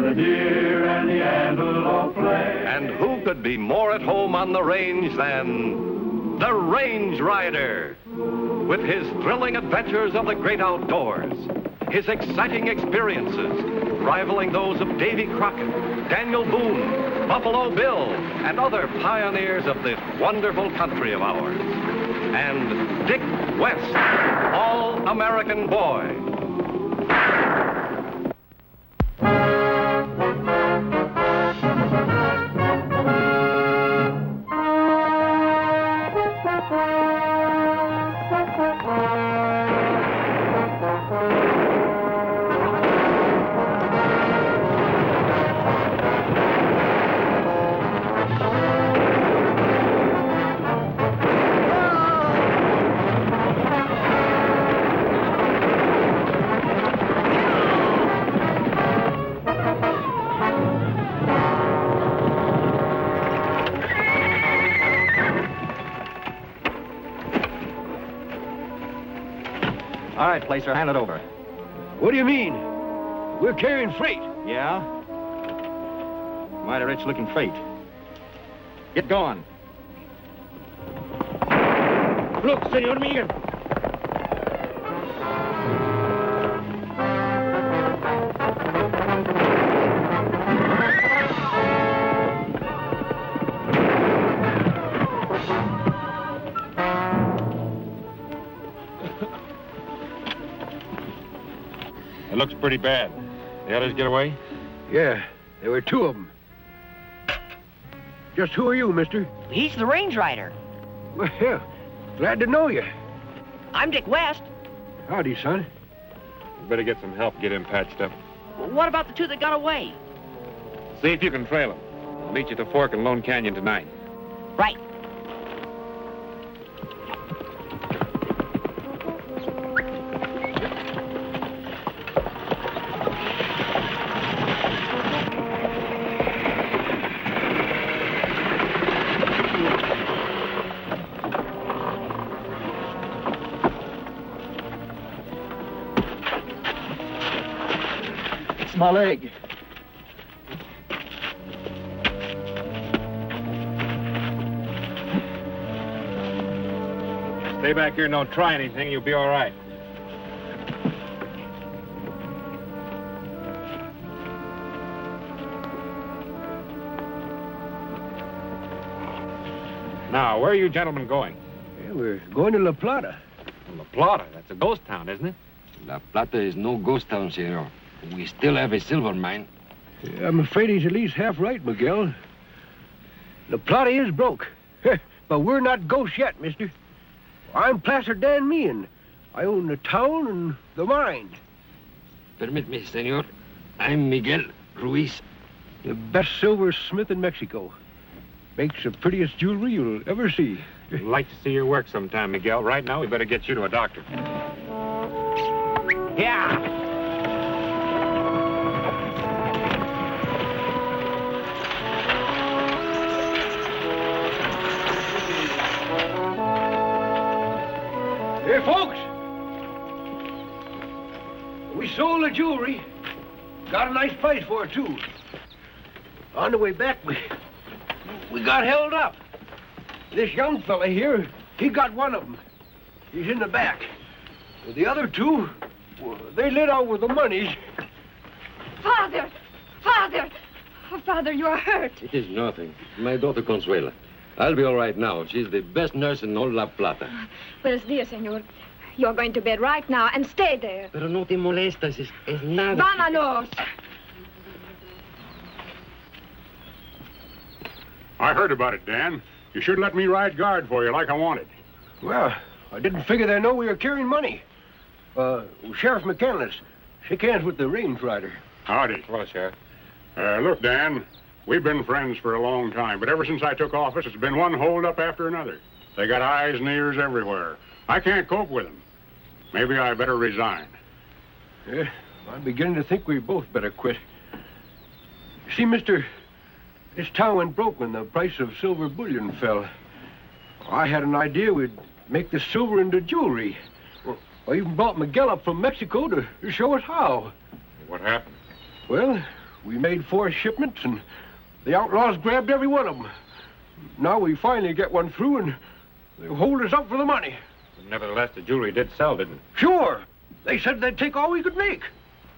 the deer and the antelope play. And who could be more at home on the range than the Range Rider? With his thrilling adventures of the great outdoors, his exciting experiences rivaling those of Davy Crockett, Daniel Boone, Buffalo Bill, and other pioneers of this wonderful country of ours. And Dick West, All-American Boy. All right, Placer, hand it over. What do you mean? We're carrying freight. Yeah? Mighty rich-looking freight. Get going. Look, Senor Miguel. It looks pretty bad. The others get away? Yeah, there were two of them. Just who are you, mister? He's the Range Rider. Well, yeah, glad to know you. I'm Dick West. Howdy, son. You better get some help, get him patched up. What about the two that got away? See if you can trail them. I'll meet you at the fork in Lone Canyon tonight. Right. My leg. Stay back here and don't try anything, you'll be all right. Now, where are you gentlemen going? Yeah, we're going to La Plata. La Plata, that's a ghost town, isn't it? La Plata is no ghost town, senor. We still have a silver mine. Yeah, I'm afraid he's at least half right, Miguel. La Plata is broke. But we're not ghosts yet, mister. I'm Placer Dan Meehan. I own the town and the mine. Permit me, senor. I'm Miguel Ruiz. The best silversmith in Mexico. Makes the prettiest jewelry you'll ever see. I'd like to see your work sometime, Miguel. Right now, we better get you to a doctor. Yeah. Hey, folks! We sold the jewelry. Got a nice price for it, too. On the way back, we got held up. This young fella here, he got one of them. He's in the back. The other two, well, they lit out with the money. Father! Father! Oh, Father, you are hurt. It is nothing. My daughter Consuela. I'll be all right now. She's the best nurse in all La Plata. Buenos dias, senor. You're going to bed right now and stay there. Pero no te molestas. Es nada. Vámonos! I heard about it, Dan. You should let me ride guard for you like I wanted. Well, I didn't figure they'd know we were carrying money. Sheriff McCandless, shake hands with the Range Rider. Howdy. Well, Sheriff. Look, Dan, we've been friends for a long time, but ever since I took office, it's been one holdup after another. They got eyes and ears everywhere. I can't cope with them. Maybe I better resign. Yeah, I'm beginning to think we both better quit. See, mister, this town went broke when the price of silver bullion fell. I had an idea we'd make the silver into jewelry. Well, I even brought Miguel up from Mexico to show us how. What happened? Well, We made 4 shipments, and the outlaws grabbed every one of them. Now we finally get one through, and they hold us up for the money. Nevertheless, the jewelry did sell, didn't it? Sure. They said they'd take all we could make.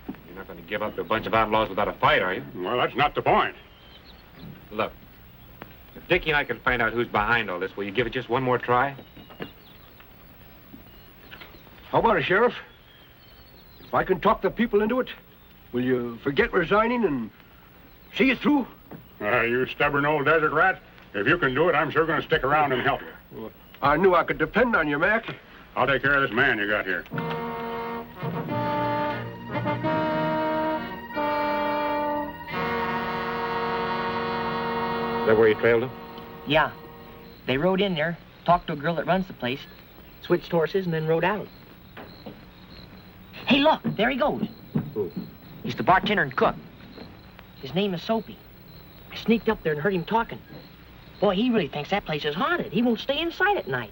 You're not going to give up to a bunch of outlaws without a fight, are you? Well, that's not the point. Look, if Dickie and I can find out who's behind all this, will you give it just one more try? How about it, Sheriff? If I can talk the people into it, will you forget resigning and see it through? You stubborn old desert rat. If you can do it, I'm sure going to stick around and help you. Well, I knew I could depend on you, Mac. I'll take care of this man you got here. Is that where you trailed him? Yeah. They rode in there, talked to a girl that runs the place, switched horses, and then rode out. Hey, look, there he goes. Who? He's the bartender and cook. His name is Soapy. I sneaked up there and heard him talking. Boy, he really thinks that place is haunted. He won't stay inside at night.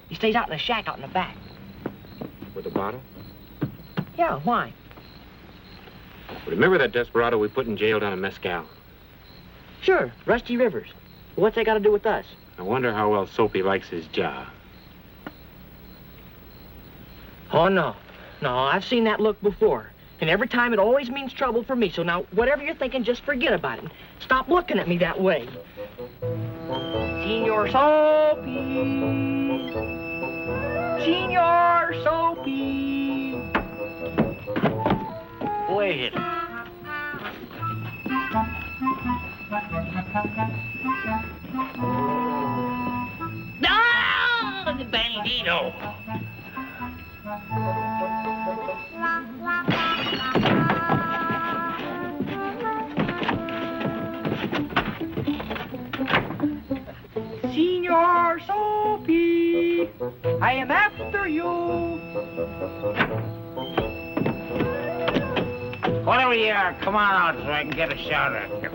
He stays out in a shack out in the back. With a bottle? Yeah, why? Remember that desperado we put in jail down in Mescal? Sure, Rusty Rivers. What's that got to do with us? I wonder how well Soapy likes his job. Oh, no. No, I've seen that look before. And every time it always means trouble for me. So now, whatever you're thinking, just forget about it. Stop looking at me that way. Senor Soapy. Senor Soapy. Wait. No, the bandito. Senor Soapy, I am after you. Whatever you are, come on out so I can get a shot at you.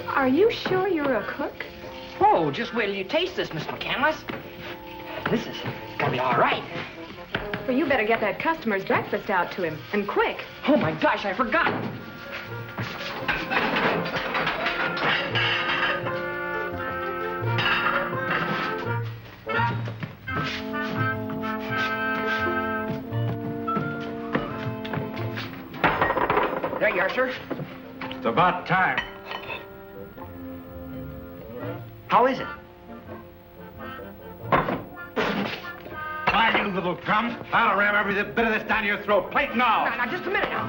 Are you sure you're a cook? Oh, just wait till you taste this, Miss McCandless. This is gonna be all right. Well, you better get that customer's breakfast out to him, and quick. Oh, my gosh, I forgot. There you are, sir. It's about time. How is it? Fine, you little crumb. I'll ram every bit of this down your throat. Plate now. Now, just a minute now.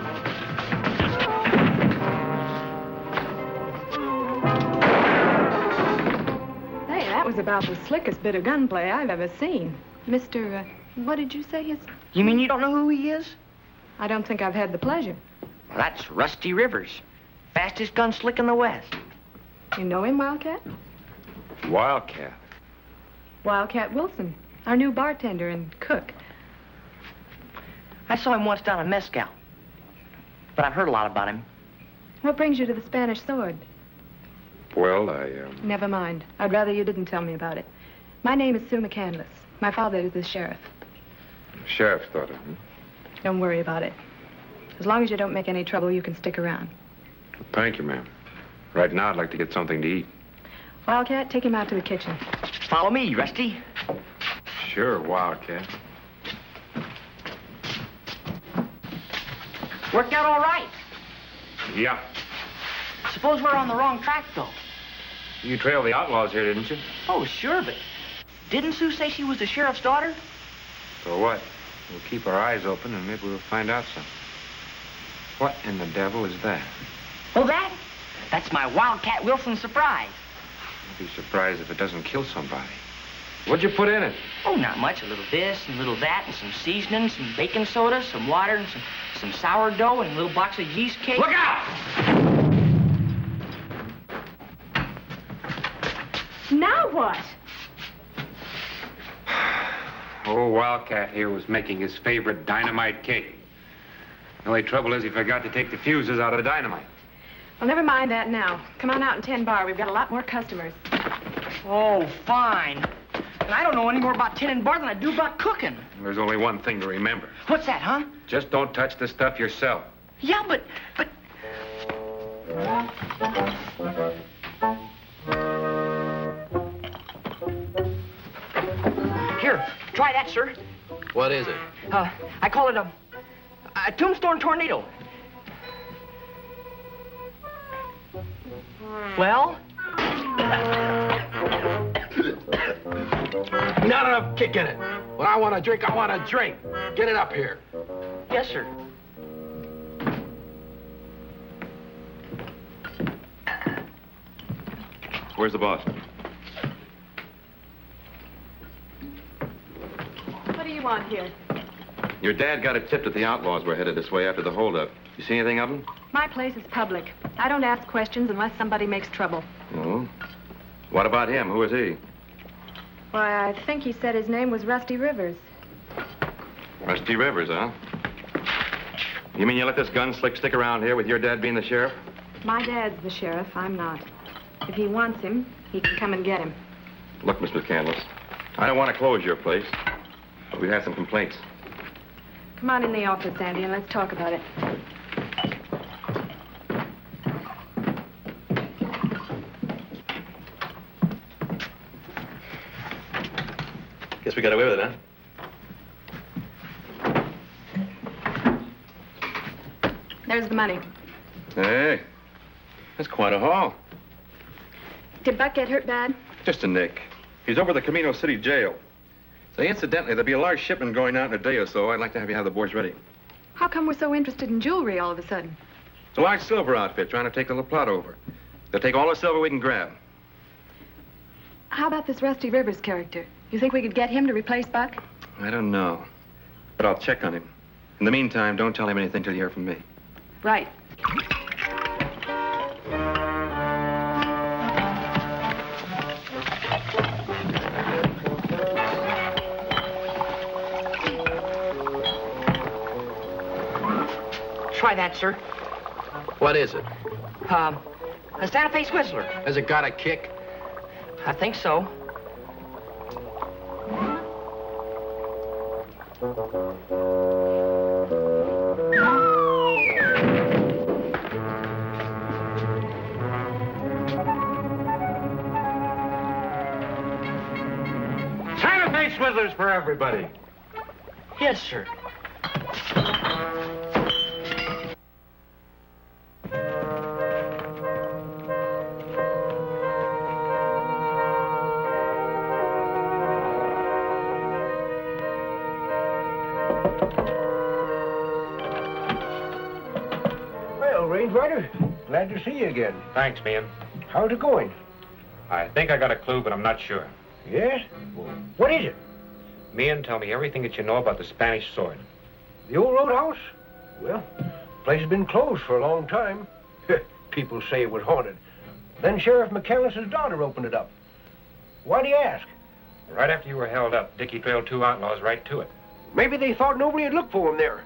Hey, that was about the slickest bit of gunplay I've ever seen. Mr. What did you say his... You mean you don't know who he is? I don't think I've had the pleasure. Well, that's Rusty Rivers. Fastest gun slick in the West. You know him, Wildcat? Wildcat. Wildcat Wilson, our new bartender and cook. I saw him once down in Mescal. But I've heard a lot about him. What brings you to the Spanish Sword? Well, Never mind. I'd rather you didn't tell me about it. My name is Sue McCandless. My father is the sheriff. Sheriff's daughter. Don't worry about it. As long as you don't make any trouble, you can stick around. Thank you, ma'am. Right now, I'd like to get something to eat. Wildcat, take him out to the kitchen. Follow me, Rusty. Sure, Wildcat. Worked out all right. Yeah. Suppose we're on the wrong track, though. You trailed the outlaws here, didn't you? Oh, sure, but didn't Sue say she was the sheriff's daughter? So what? We'll keep our eyes open and maybe we'll find out something. What in the devil is that? Oh, that's my Wildcat Wilson surprise. I'll be surprised if it doesn't kill somebody. What'd you put in it? Oh, not much. A little this and a little that and some seasoning, some baking soda, some water, and some sourdough and a little box of yeast cake. Look out! Now what? Old Wildcat here was making his favorite dynamite cake. The only trouble is he forgot to take the fuses out of the dynamite. Well, never mind that now. Come on out in 10 bar. We've got a lot more customers. Oh, fine. And I don't know any more about tinning bar than I do about cooking. There's only one thing to remember. What's that, huh? Just don't touch the stuff yourself. Yeah, but... Here, try that, sir. What is it? I call it a tombstone tornado. Well? Not enough kick in it. When I want a drink, I want a drink. Get it up here. Yes, sir. Where's the boss? What do you want here? Your dad got a tip that the outlaws were headed this way after the holdup. You see anything of them? My place is public. I don't ask questions unless somebody makes trouble. No. What about him? Who is he? Why, I think he said his name was Rusty Rivers. Rusty Rivers, huh? You mean you let this gunslick stick around here with your dad being the sheriff? My dad's the sheriff. I'm not. If he wants him, he can come and get him. Look, Miss McCandless, I don't want to close your place, but we've had some complaints. Come on in the office, Andy, and let's talk about it. Guess we got away with it, huh? There's the money. Hey, that's quite a haul. Did Buck get hurt bad? Just a nick. He's over at the Camino City jail. Say, incidentally, there'll be a large shipment going out in a day or so. I'd like to have you have the boys ready. How come we're so interested in jewelry all of a sudden? It's a large silver outfit trying to take the Plata over. They'll take all the silver we can grab. How about this Rusty Rivers character? You think we could get him to replace Buck? I don't know, but I'll check on him. In the meantime, don't tell him anything till you hear from me. Right. Try that, sir. What is it? A Santa Fe Whistler. Has it got a kick? I think so. Santa Fe Swizzlers for everybody. Yes, sir. Ryder, glad to see you again. Thanks, man. How's it going? I think I got a clue, but I'm not sure. Yes? Well, what is it? Meehan, tell me everything that you know about the Spanish sword. The old roadhouse? Well, the place has been closed for a long time. People say it was haunted. Then Sheriff McCandless's daughter opened it up. Why do you ask? Right after you were held up, Dickie trailed 2 outlaws right to it. Maybe they thought nobody had looked for him there.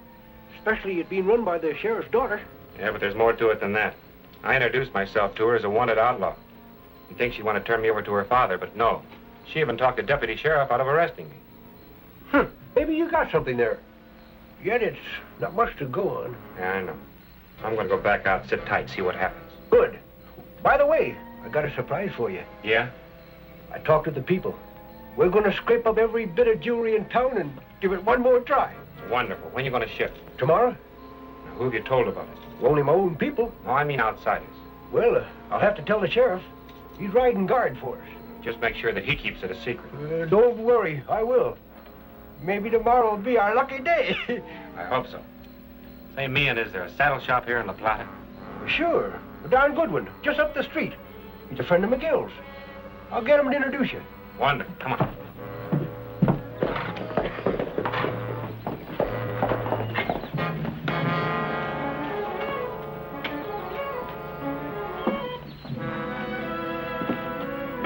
Especially it being run by the sheriff's daughter. Yeah, but there's more to it than that. I introduced myself to her as a wanted outlaw. You'd think she'd want to turn me over to her father, but no. She even talked the deputy sheriff out of arresting me. Maybe you got something there. Yet it's not much to go on. Yeah, I know. I'm going to go back out, sit tight, see what happens. Good. By the way, I got a surprise for you. Yeah? I talked to the people. We're going to scrape up every bit of jewelry in town and give it one more try. Wonderful. When are you going to ship? Tomorrow? Now, who have you told about it? Only my own people. No, I mean outsiders. Well, I'll have to tell the sheriff. He's riding guard for us. Just make sure that he keeps it a secret. Don't worry, I will. Maybe tomorrow will be our lucky day. I hope so. Say, Meehan, is there a saddle shop here in La Plata? Sure. A darn good one, just up the street. He's a friend of McGill's. I'll get him to introduce you. Wonderful. Come on.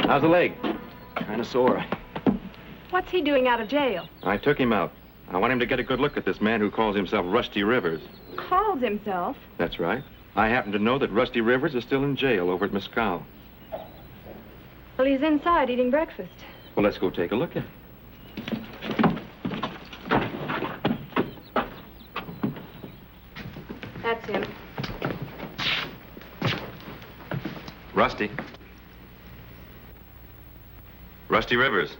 How's the leg? Kind of sore. What's he doing out of jail? I took him out. I want him to get a good look at this man who calls himself Rusty Rivers. Calls himself? That's right. I happen to know that Rusty Rivers is still in jail over at Mescal. Well, he's inside eating breakfast. Well, let's go take a look at it. That's him. Rusty. Rusty Rivers.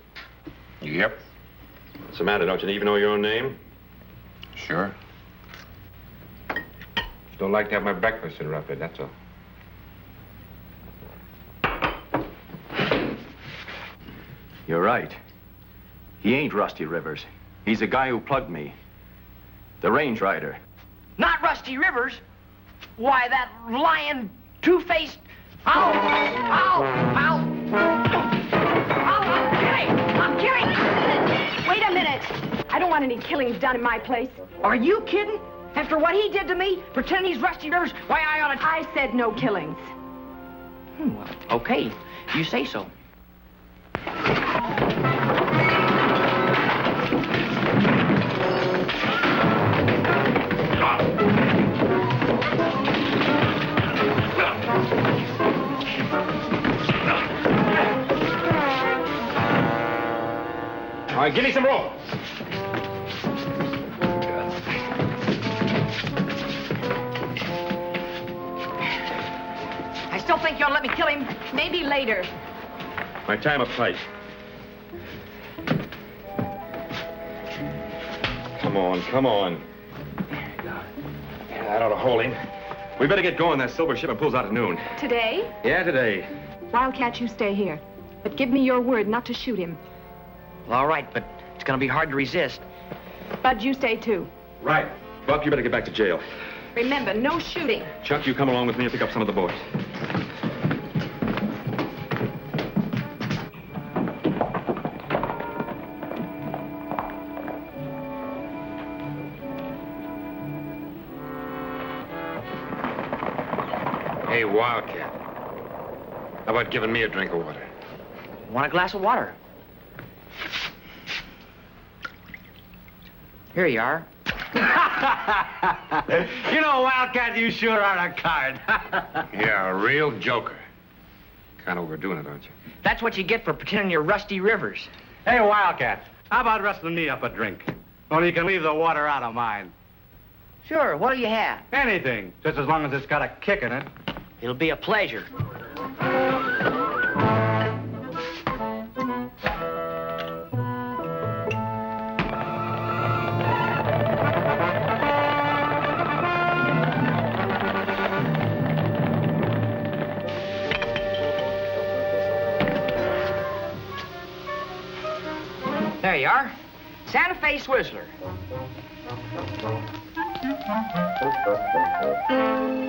Yep. What's the matter? Don't you even know your own name? Sure. Just don't like to have my breakfast interrupted, that's all. You're right. He ain't Rusty Rivers. He's the guy who plugged me. The range rider. Not Rusty Rivers. Why, that lying, two-faced... Ow! Ow! Ow! Ow! I'm kidding! Wait a minute. I don't want any killings done in my place. Are you kidding? After what he did to me, pretending he's Rusty Rivers, why, I ought to... I said no killings. Well, okay. You say so. All right, give me some rope. I still think you ought to let me kill him. Maybe later. My time up tight. Come on, come on. That ought to hold him. We better get going. That silver shipment pulls out at noon. Today? Yeah, today. Wildcat, you stay here. But give me your word not to shoot him. Well, all right, but it's going to be hard to resist. Bud, you stay too. Right. Buck, you better get back to jail. Remember, no shooting. Chuck, you come along with me and pick up some of the boys. Hey, Wildcat. How about giving me a drink of water? Want a glass of water? Here you are. You know, Wildcat, you sure are a card. Yeah, a real joker. Kind of overdoing it, aren't you? That's what you get for pretending you're Rusty Rivers. Hey, Wildcat, how about wrestling me up a drink? Only you can leave the water out of mine. Sure, what do you have? Anything, just as long as it's got a kick in it. It'll be a pleasure. There you are. Santa Fe Swizzler.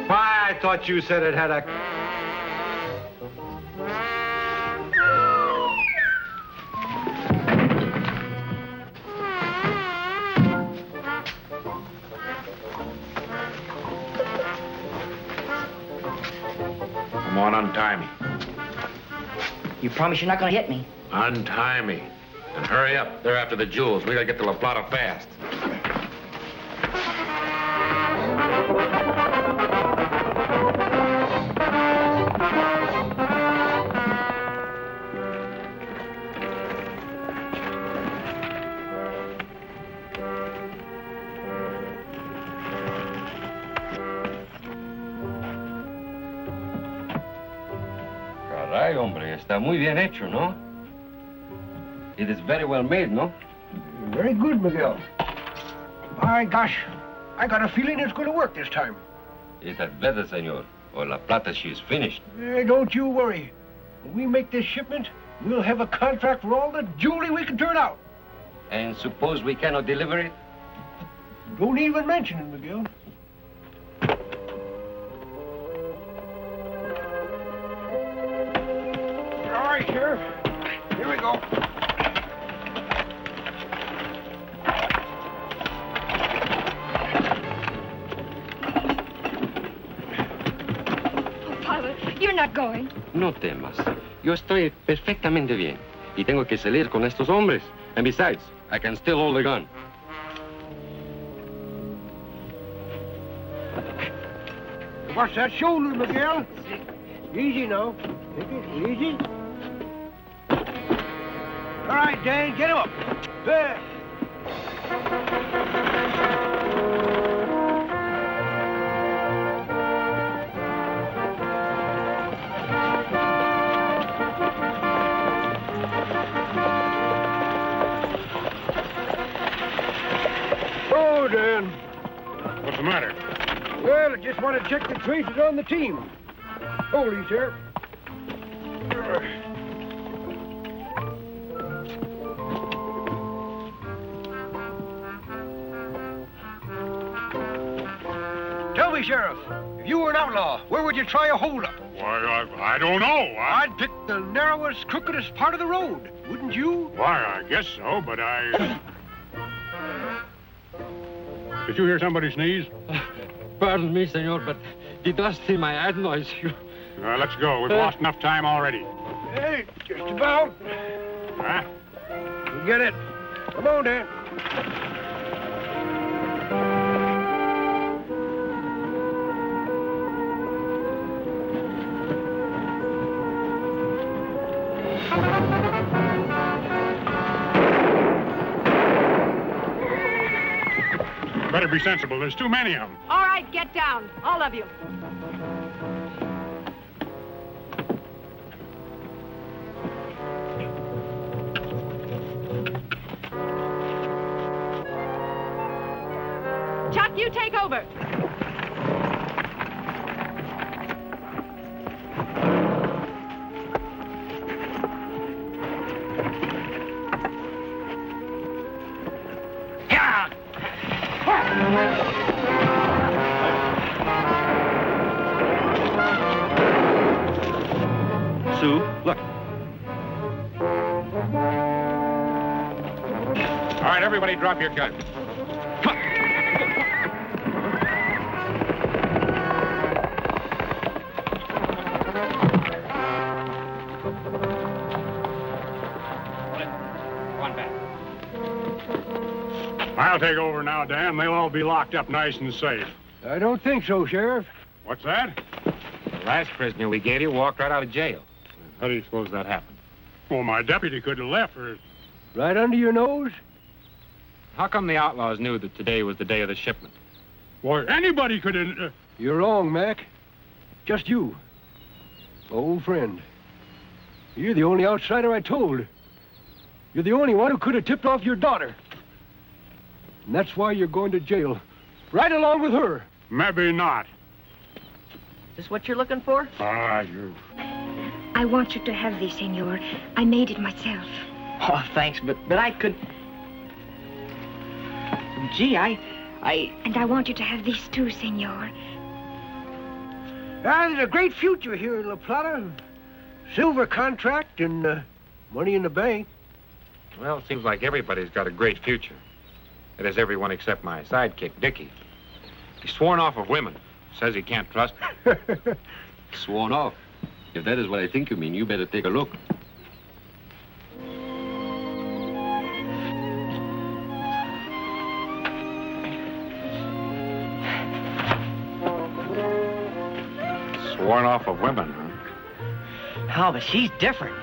Why, I thought you said it had a... Come on, untie me. You promise you're not going to hit me? Untie me. And hurry up. They're after the jewels. We gotta get to La Plata fast. Caray, hombre, está muy bien hecho, ¿no? It is very well made, no? Very good, Miguel. My gosh, I got a feeling it's going to work this time. It had better, senor, or La Plata, she is finished. Don't you worry. When we make this shipment, we'll have a contract for all the jewelry we can turn out. And suppose we cannot deliver it? Don't even mention it, Miguel. All right, Sheriff. Here we go. You're not going. No temas. Yo estoy perfectamente bien. Y tengo que salir con estos hombres. And besides, I can still hold a gun. Watch that shoulder, Miguel. Easy now. Take it easy. All right, Dan, get him up. There. Oh, Dan. What's the matter? Well, I just want to check the traces on the team. Hold these, Sheriff. Tell me, Sheriff, if you were an outlaw, where would you try a holdup? Why, I don't know. I'd pick the narrowest, crookedest part of the road, wouldn't you? Why, I guess so, but I... Did you hear somebody sneeze? Pardon me, senor, but the dust in my adenoids. Let's go. We've lost enough time already. Hey, just about. Huh? Get it. Come on, Dan. Better be sensible. There's too many of them. All right, get down, all of you. Chuck, you take over. Sue, look. All right, everybody drop your guns. I'll take over now, Dan. They'll all be locked up nice and safe. I don't think so, Sheriff. What's that? The last prisoner we gave you walked right out of jail. How do you suppose that happened? Well, my deputy could have left or... Right under your nose? How come the outlaws knew that today was the day of the shipment? Why, anybody could have... You're wrong, Mac. Just you. Old friend. You're the only outsider I told. You're the only one who could have tipped off your daughter. And that's why you're going to jail. Right along with her. Maybe not. Is this what you're looking for? You... I want you to have this, senor. I made it myself. Oh, thanks, but I could... Gee, I... And I want you to have this too, senor. There's a great future here in La Plata. Silver contract and money in the bank. Well, it seems like everybody's got a great future. It is everyone except my sidekick, Dickie. He's sworn off of women. Says he can't trust them. Sworn off. If that is what I think you mean, you better take a look. Sworn off of women, huh? Oh, but she's different.